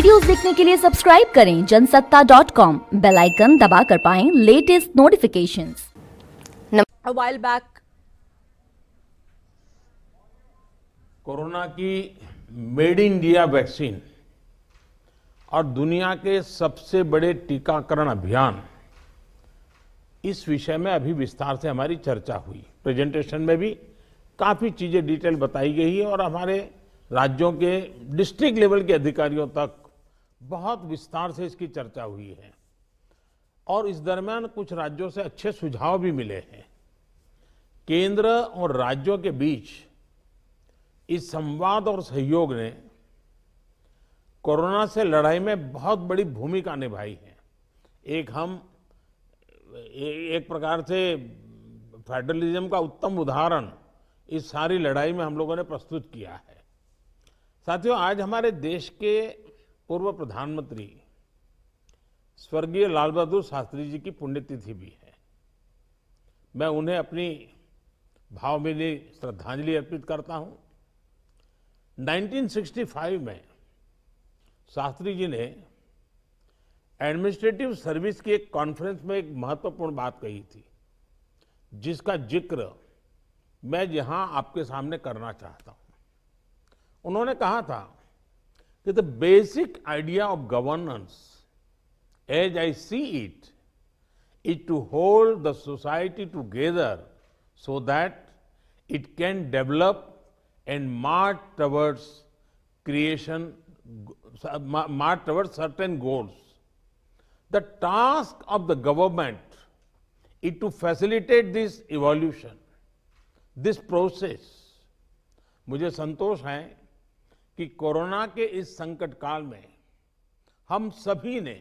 Videos देखने के लिए सब्सक्राइब करें जनसत्ता.com, बेल आइकन दबाकर पाएं latest notifications. A while back, corona की मेड इन इंडिया वैक्सीन और दुनिया के सबसे बड़े टीकाकरण अभियान, इस विषय में अभी विस्तार से हमारी चर्चा हुई। प्रेजेंटेशन में भी काफी चीजें डिटेल बताई गई है और हमारे राज्यों के डिस्ट्रिक्ट लेवल के अधिकारियों तक बहुत विस्तार से इसकी चर्चा हुई है और इस दरमियान कुछ राज्यों से अच्छे सुझाव भी मिले हैं। केंद्र और राज्यों के बीच इस संवाद और सहयोग ने कोरोना से लड़ाई में बहुत बड़ी भूमिका निभाई है। एक प्रकार से फेडरलिज्म का उत्तम उदाहरण इस सारी लड़ाई में हम लोगों ने प्रस्तुत किया है। साथियों, आज हमारे देश के पूर्व प्रधानमंत्री स्वर्गीय लाल बहादुर शास्त्री जी की पुण्यतिथि भी है। मैं उन्हें अपनी भावभीनी श्रद्धांजलि अर्पित करता हूं। 1965 में शास्त्री जी ने एडमिनिस्ट्रेटिव सर्विस की एक कॉन्फ्रेंस में एक महत्वपूर्ण बात कही थी, जिसका जिक्र मैं यहां आपके सामने करना चाहता हूं। उन्होंने कहा था कि the basic idea of governance as I see it is to hold the society together so that it can develop and march towards certain goals. The task of the government is to facilitate this evolution, this process. मुझे संतोष है कि corona के इस संकट काल में हम सभी ने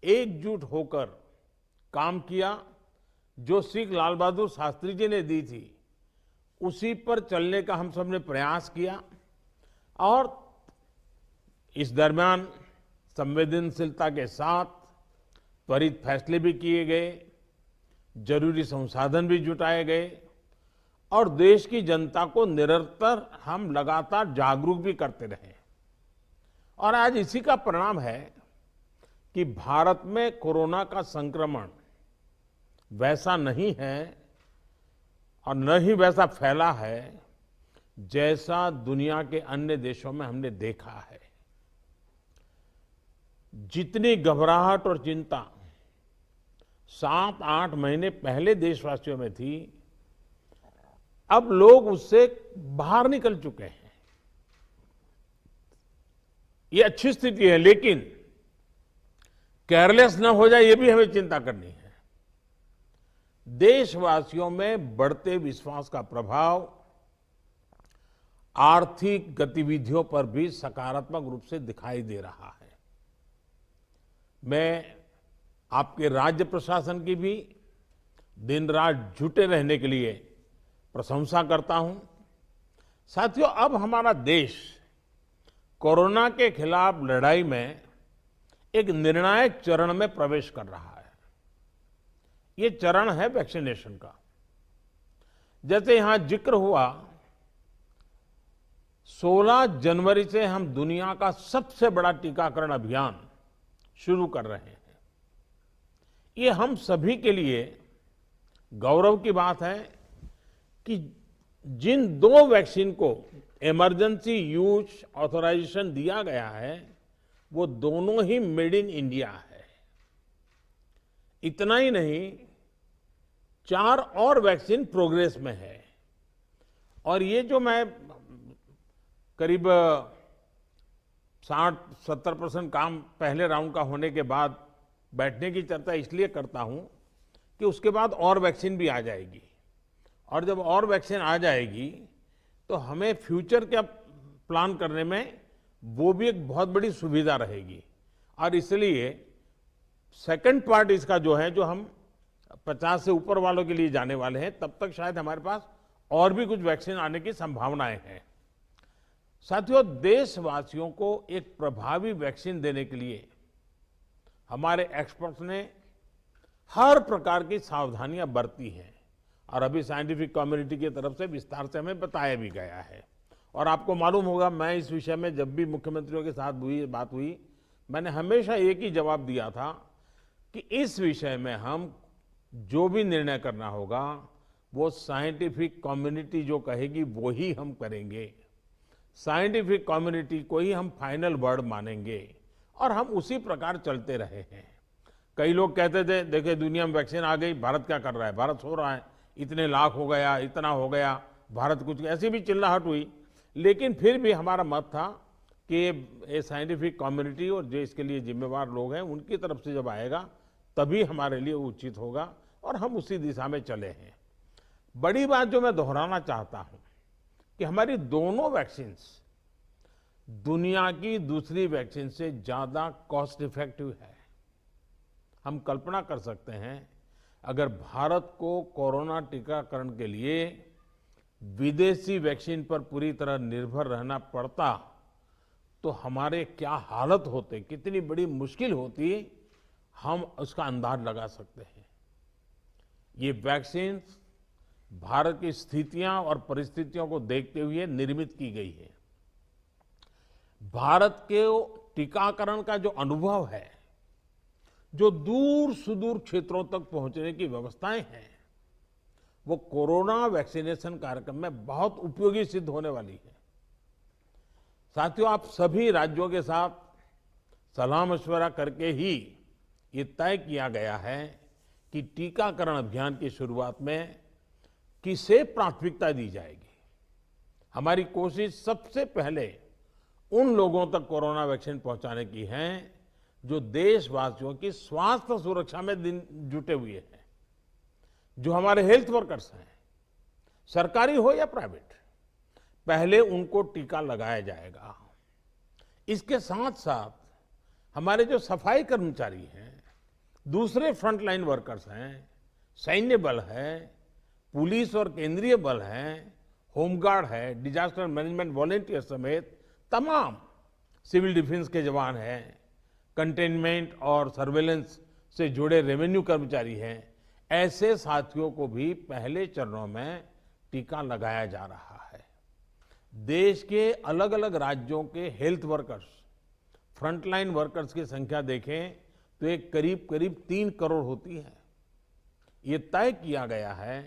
एकजुट होकर काम किया। जो सीख लाल बहादुर शास्त्री जी ने दी थी, उसी पर चलने का हम सबने प्रयास किया और इस दरमियान संवेदनशीलता के साथ त्वरित फैसले भी किए गए, जरूरी संसाधन भी जुटाए गए और देश की जनता को निरंतर हम लगातार जागरूक भी करते रहे। और आज इसी का परिणाम है कि भारत में कोरोना का संक्रमण वैसा नहीं है और न ही वैसा फैला है जैसा दुनिया के अन्य देशों में हमने देखा है। जितनी घबराहट और चिंता 7-8 महीने पहले देशवासियों में थी, अब लोग उससे बाहर निकल चुके हैं। ये अच्छी स्थिति है, लेकिन केयरलेस न हो जाए, ये भी हमें चिंता करनी है। देशवासियों में बढ़ते विश्वास का प्रभाव आर्थिक गतिविधियों पर भी सकारात्मक रूप से दिखाई दे रहा है। मैं आपके राज्य प्रशासन की भी दिन रात जुटे रहने के लिए प्रशंसा करता हूं। साथियों, अब हमारा देश कोरोना के खिलाफ लड़ाई में एक निर्णायक चरण में प्रवेश कर रहा है। ये चरण है वैक्सीनेशन का। जैसे यहां जिक्र हुआ, 16 जनवरी से हम दुनिया का सबसे बड़ा टीकाकरण अभियान शुरू कर रहे हैं। ये हम सभी के लिए गौरव की बात है कि जिन 2 वैक्सीन को इमरजेंसी यूज ऑथराइजेशन दिया गया है, वो दोनों ही मेड इन इंडिया है। इतना ही नहीं, 4 और वैक्सीन प्रोग्रेस में है और ये जो मैं करीब 60-70% काम पहले राउंड का होने के बाद बैठने की चर्चा इसलिए करता हूं कि उसके बाद और वैक्सीन भी आ जाएगी और जब और वैक्सीन आ जाएगी तो हमें फ्यूचर का प्लान करने में वो भी एक बहुत बड़ी सुविधा रहेगी। और इसलिए सेकंड पार्ट इसका जो है, जो हम 50 से ऊपर वालों के लिए जाने वाले हैं, तब तक शायद हमारे पास और भी कुछ वैक्सीन आने की संभावनाएं हैं। साथियों, देशवासियों को एक प्रभावी वैक्सीन देने के लिए हमारे एक्सपर्ट्स ने हर प्रकार की सावधानियां बरती हैं और अभी साइंटिफिक कम्युनिटी की तरफ से विस्तार से हमें बताया भी गया है और आपको मालूम होगा, मैं इस विषय में जब भी मुख्यमंत्रियों के साथ बात हुई, मैंने हमेशा एक ही जवाब दिया था कि इस विषय में हम जो भी निर्णय करना होगा वो साइंटिफिक कम्युनिटी जो कहेगी वो ही हम करेंगे। साइंटिफिक कम्युनिटी को ही हम फाइनल वर्ड मानेंगे और हम उसी प्रकार चलते रहे हैं। कई लोग कहते थे, देखिए दुनिया में वैक्सीन आ गई, भारत क्या कर रहा है, भारत सो रहा है, इतने लाख हो गया, इतना हो गया, भारत कुछ, ऐसी भी चिल्लाहट हुई। लेकिन फिर भी हमारा मत था कि ये साइंटिफिक कम्युनिटी और जो इसके लिए जिम्मेवार लोग हैं उनकी तरफ से जब आएगा तभी हमारे लिए उचित होगा, और हम उसी दिशा में चले हैं। बड़ी बात जो मैं दोहराना चाहता हूं कि हमारी दोनों वैक्सीन्स दुनिया की दूसरी वैक्सीन से ज्यादा कॉस्ट इफेक्टिव है। हम कल्पना कर सकते हैं, अगर भारत को कोरोना टीकाकरण के लिए विदेशी वैक्सीन पर पूरी तरह निर्भर रहना पड़ता तो हमारे क्या हालत होते, कितनी बड़ी मुश्किल होती, हम उसका अंदाज लगा सकते हैं। ये वैक्सीन भारत की स्थितियां और परिस्थितियों को देखते हुए निर्मित की गई है। भारत के टीकाकरण का जो अनुभव है, जो दूर सुदूर क्षेत्रों तक पहुंचने की व्यवस्थाएं हैं, वो कोरोना वैक्सीनेशन कार्यक्रम में बहुत उपयोगी सिद्ध होने वाली है। साथियों, आप सभी राज्यों के साथ सलाह मशवरा करके ही ये तय किया गया है कि टीकाकरण अभियान की शुरुआत में किसे प्राथमिकता दी जाएगी। हमारी कोशिश सबसे पहले उन लोगों तक कोरोना वैक्सीन पहुंचाने की है जो देशवासियों की स्वास्थ्य सुरक्षा में जुटे हुए हैं, जो हमारे हेल्थ वर्कर्स हैं, सरकारी हो या प्राइवेट, पहले उनको टीका लगाया जाएगा। इसके साथ साथ हमारे जो सफाई कर्मचारी हैं, दूसरे फ्रंटलाइन वर्कर्स हैं, सैन्य बल है, पुलिस और केंद्रीय बल हैं, होमगार्ड है, डिजास्टर मैनेजमेंट वॉलेंटियर समेत तमाम सिविल डिफेंस के जवान हैं, कंटेनमेंट और सर्वेलेंस से जुड़े रेवेन्यू कर्मचारी हैं, ऐसे साथियों को भी पहले चरणों में टीका लगाया जा रहा है। देश के अलग अलग राज्यों के हेल्थ वर्कर्स, फ्रंटलाइन वर्कर्स की संख्या देखें तो ये करीब करीब 3 करोड़ होती है। ये तय किया गया है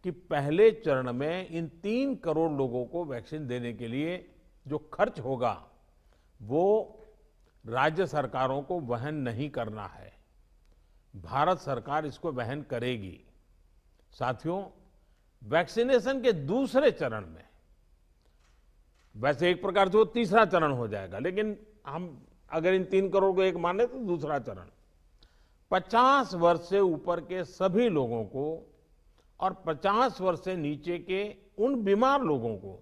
कि पहले चरण में इन 3 करोड़ लोगों को वैक्सीन देने के लिए जो खर्च होगा वो राज्य सरकारों को वहन नहीं करना है, भारत सरकार इसको वहन करेगी। साथियों, वैक्सीनेशन के दूसरे चरण में, वैसे एक प्रकार से वो तीसरा चरण हो जाएगा, लेकिन हम अगर इन 3 करोड़ को एक माने तो दूसरा चरण 50 वर्ष से ऊपर के सभी लोगों को और 50 वर्ष से नीचे के उन बीमार लोगों को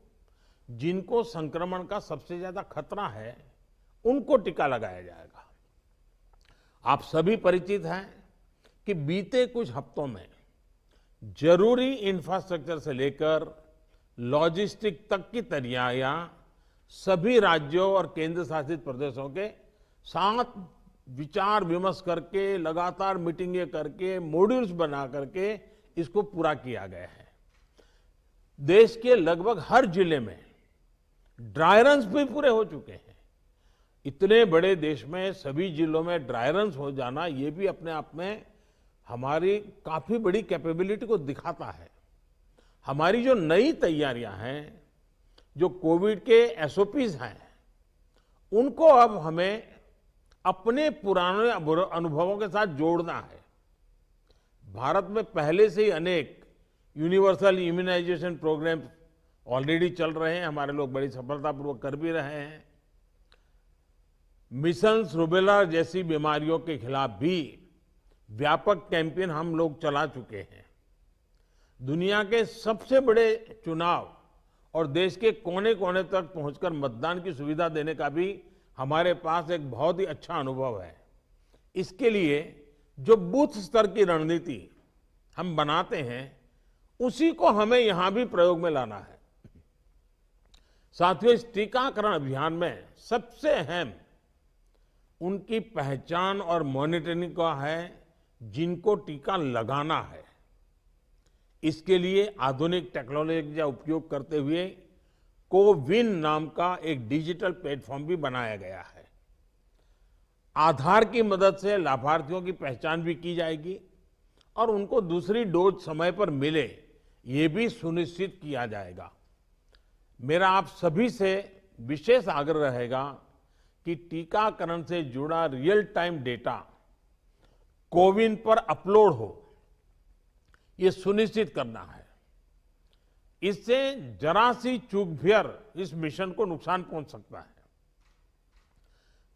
जिनको संक्रमण का सबसे ज्यादा खतरा है, उनको टीका लगाया जाएगा। आप सभी परिचित हैं कि बीते कुछ हफ्तों में जरूरी इंफ्रास्ट्रक्चर से लेकर लॉजिस्टिक तक की तैयारियां सभी राज्यों और केंद्र शासित प्रदेशों के साथ विचार विमर्श करके, लगातार मीटिंगें करके, मॉड्यूल्स बना करके इसको पूरा किया गया है। देश के लगभग हर जिले में ड्राई रन्स भी पूरे हो चुके हैं। इतने बड़े देश में सभी जिलों में ड्राई रन्स हो जाना, ये भी अपने आप में हमारी काफी बड़ी कैपेबिलिटी को दिखाता है। हमारी जो नई तैयारियां हैं, जो कोविड के एसओपीज हैं, उनको अब हमें अपने पुराने अनुभवों के साथ जोड़ना है। भारत में पहले से ही अनेक यूनिवर्सल इम्यूनाइजेशन प्रोग्राम ऑलरेडी चल रहे हैं, हमारे लोग बड़ी सफलतापूर्वक कर भी रहे हैं। मिशंस रूबेला जैसी बीमारियों के खिलाफ भी व्यापक कैंपेन हम लोग चला चुके हैं। दुनिया के सबसे बड़े चुनाव और देश के कोने कोने तक पहुंचकर मतदान की सुविधा देने का भी हमारे पास एक बहुत ही अच्छा अनुभव है। इसके लिए जो बूथ स्तर की रणनीति हम बनाते हैं, उसी को हमें यहां भी प्रयोग में लाना है। साथियों, इस टीकाकरण अभियान में सबसे अहम उनकी पहचान और मॉनिटरिंग का है जिनको टीका लगाना है। इसके लिए आधुनिक टेक्नोलॉजी का उपयोग करते हुए कोविन नाम का एक डिजिटल प्लेटफॉर्म भी बनाया गया है। आधार की मदद से लाभार्थियों की पहचान भी की जाएगी और उनको दूसरी डोज समय पर मिले, ये भी सुनिश्चित किया जाएगा। मेरा आप सभी से विशेष आग्रह रहेगा कि टीकाकरण से जुड़ा रियल टाइम डेटा कोविन पर अपलोड हो, ये सुनिश्चित करना है। इससे जरा सी चूक भी इस मिशन को नुकसान पहुंच सकता है।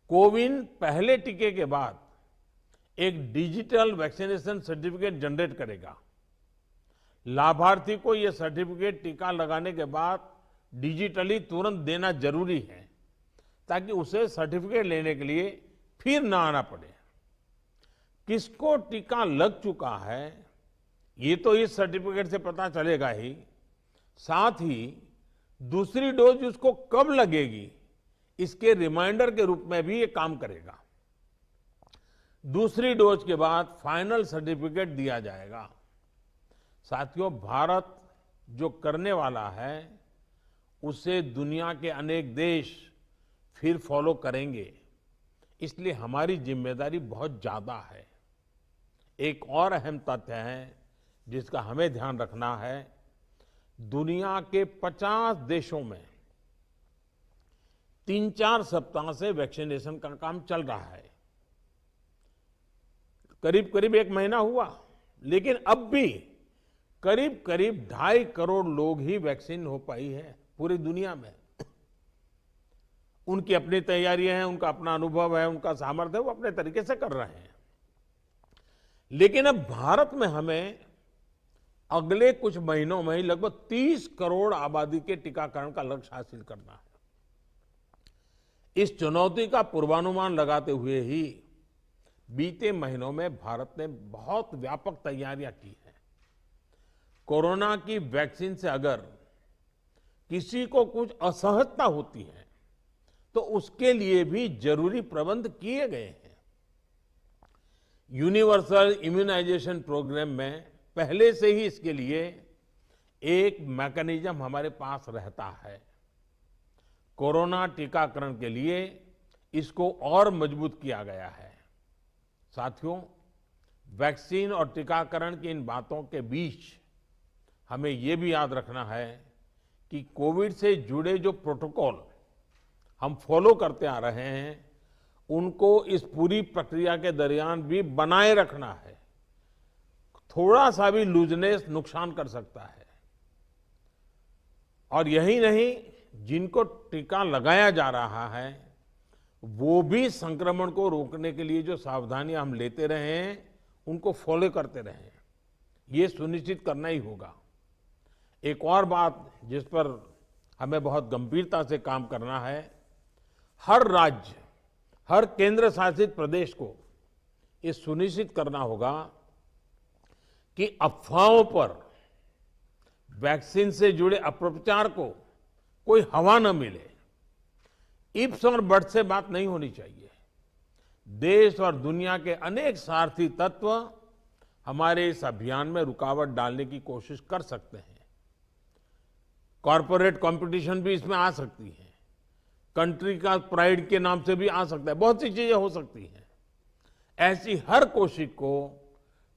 कोविन पहले टीके के बाद एक डिजिटल वैक्सीनेशन सर्टिफिकेट जनरेट करेगा। लाभार्थी को यह सर्टिफिकेट टीका लगाने के बाद डिजिटली तुरंत देना जरूरी है, ताकि उसे सर्टिफिकेट लेने के लिए फिर ना आना पड़े। किसको टीका लग चुका है, ये तो इस सर्टिफिकेट से पता चलेगा ही, साथ ही दूसरी डोज उसको कब लगेगी, इसके रिमाइंडर के रूप में भी ये काम करेगा। दूसरी डोज के बाद फाइनल सर्टिफिकेट दिया जाएगा। साथियों, भारत जो करने वाला है, उसे दुनिया के अनेक देश फिर फॉलो करेंगे, इसलिए हमारी जिम्मेदारी बहुत ज्यादा है। एक और अहम तथ्य है जिसका हमें ध्यान रखना है। दुनिया के 50 देशों में 3-4 सप्ताह से वैक्सीनेशन का काम चल रहा है। करीब करीब 1 महीना हुआ, लेकिन अब भी करीब करीब 2.5 करोड़ लोग ही वैक्सीन हो पाई है पूरी दुनिया में। उनकी अपनी तैयारियां हैं, उनका अपना अनुभव है, उनका सामर्थ्य है, वो अपने तरीके से कर रहे हैं। लेकिन अब भारत में हमें अगले कुछ महीनों में ही लगभग 30 करोड़ आबादी के टीकाकरण का लक्ष्य हासिल करना है। इस चुनौती का पूर्वानुमान लगाते हुए ही बीते महीनों में भारत ने बहुत व्यापक तैयारियां की हैं। कोरोना की वैक्सीन से अगर किसी को कुछ असहजता होती है, तो उसके लिए भी जरूरी प्रबंध किए गए हैं। यूनिवर्सल इम्यूनाइजेशन प्रोग्राम में पहले से ही इसके लिए एक मैकेनिज्म हमारे पास रहता है। कोरोना टीकाकरण के लिए इसको और मजबूत किया गया है। साथियों, वैक्सीन और टीकाकरण की इन बातों के बीच हमें ये भी याद रखना है कि कोविड से जुड़े जो प्रोटोकॉल हम फॉलो करते आ रहे हैं, उनको इस पूरी प्रक्रिया के दरमियान भी बनाए रखना है। थोड़ा सा भी लूजनेस नुकसान कर सकता है। और यही नहीं, जिनको टीका लगाया जा रहा है, वो भी संक्रमण को रोकने के लिए जो सावधानियां हम लेते रहे हैं, उनको फॉलो करते रहे। ये सुनिश्चित करना ही होगा। एक और बात जिस पर हमें बहुत गंभीरता से काम करना है, हर राज्य, हर केंद्र शासित प्रदेश को ये सुनिश्चित करना होगा कि अफवाहों पर, वैक्सीन से जुड़े अपप्रचार को कोई हवा न मिले। इफ्स और बट्स से बात नहीं होनी चाहिए। देश और दुनिया के अनेक स्वार्थी तत्व हमारे इस अभियान में रुकावट डालने की कोशिश कर सकते हैं। कॉरपोरेट कंपटीशन भी इसमें आ सकती है। कंट्री का प्राइड के नाम से भी आ सकता है। बहुत सी चीजें हो सकती हैं। ऐसी हर कोशिश को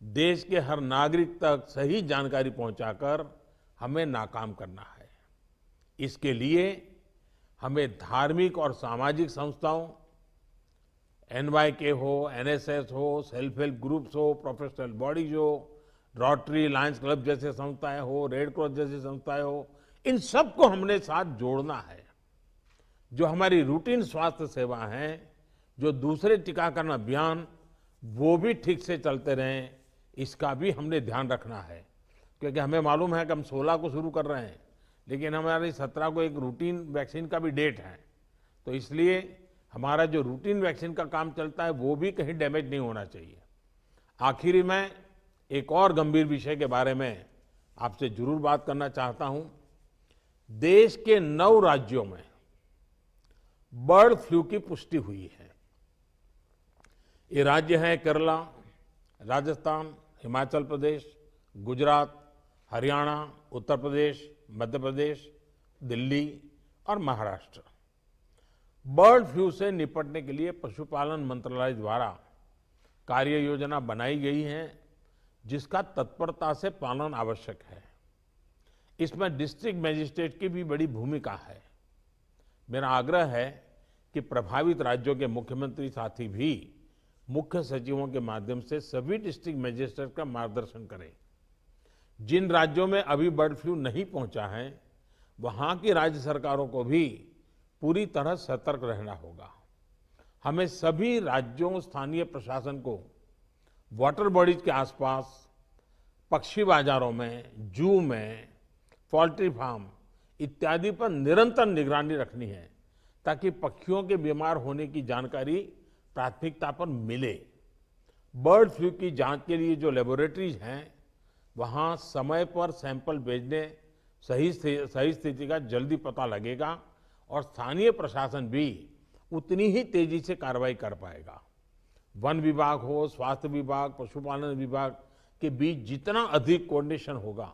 देश के हर नागरिक तक सही जानकारी पहुंचाकर हमें नाकाम करना है। इसके लिए हमें धार्मिक और सामाजिक संस्थाओं, NYK हो, NSS हो, सेल्फ हेल्प ग्रुप्स हो, प्रोफेशनल बॉडीज हो, रोटरी, लायंस क्लब जैसे संस्थाएं हो, रेड क्रॉस जैसी संस्थाएं हो, इन सबको हमने साथ जोड़ना है। जो हमारी रूटीन स्वास्थ्य सेवा है, जो दूसरे टीकाकरण अभियान, वो भी ठीक से चलते रहें, इसका भी हमने ध्यान रखना है। क्योंकि हमें मालूम है कि हम 16 को शुरू कर रहे हैं, लेकिन हमारी 17 को एक रूटीन वैक्सीन का भी डेट है। तो इसलिए हमारा जो रूटीन वैक्सीन का काम चलता है, वो भी कहीं डैमेज नहीं होना चाहिए। आखिरी में एक और गंभीर विषय के बारे में आपसे जरूर बात करना चाहता हूं। देश के 9 राज्यों में बर्ड फ्लू की पुष्टि हुई है। ये राज्य हैं केरला, राजस्थान, हिमाचल प्रदेश, गुजरात, हरियाणा, उत्तर प्रदेश, मध्य प्रदेश, दिल्ली, और महाराष्ट्र। बर्ड फ्लू से निपटने के लिए पशुपालन मंत्रालय द्वारा कार्य योजना बनाई गई है, जिसका तत्परता से पालन आवश्यक है। इसमें डिस्ट्रिक्ट मजिस्ट्रेट की भी बड़ी भूमिका है। मेरा आग्रह है कि प्रभावित राज्यों के मुख्यमंत्री साथी भी मुख्य सचिवों के माध्यम से सभी डिस्ट्रिक्ट मजिस्ट्रेट का मार्गदर्शन करें। जिन राज्यों में अभी बर्ड फ्लू नहीं पहुंचा है, वहां की राज्य सरकारों को भी पूरी तरह सतर्क रहना होगा। हमें सभी राज्यों, स्थानीय प्रशासन को वाटर बॉडीज के आसपास, पक्षी बाजारों में, जू में, पोल्ट्री फार्म इत्यादि पर निरंतर निगरानी रखनी है, ताकि पक्षियों के बीमार होने की जानकारी प्राथमिकता पर मिले। बर्ड फ्लू की जांच के लिए जो लेबोरेटरीज हैं, वहां समय पर सैंपल भेजने सही स्थिति का जल्दी पता लगेगा और स्थानीय प्रशासन भी उतनी ही तेजी से कार्रवाई कर पाएगा। वन विभाग हो, स्वास्थ्य विभाग, पशुपालन विभाग के बीच जितना अधिक कोऑर्डिनेशन होगा,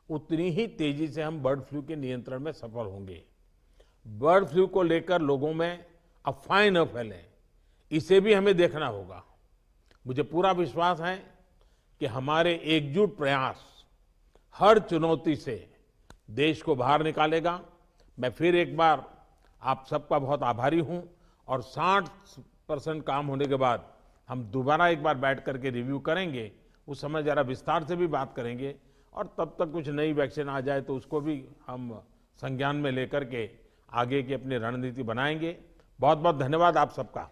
उतनी ही तेजी से हम बर्ड फ्लू के नियंत्रण में सफल होंगे। बर्ड फ्लू को लेकर लोगों में अफवाहें न फैलें, इसे भी हमें देखना होगा। मुझे पूरा विश्वास है कि हमारे एकजुट प्रयास हर चुनौती से देश को बाहर निकालेगा। मैं फिर एक बार आप सबका बहुत आभारी हूं और 60% काम होने के बाद हम दोबारा एक बार बैठ करके रिव्यू करेंगे। उस समय जरा विस्तार से भी बात करेंगे और तब तक कुछ नई वैक्सीन आ जाए तो उसको भी हम संज्ञान में लेकर के आगे की अपनी रणनीति बनाएंगे। बहुत बहुत धन्यवाद आप सबका।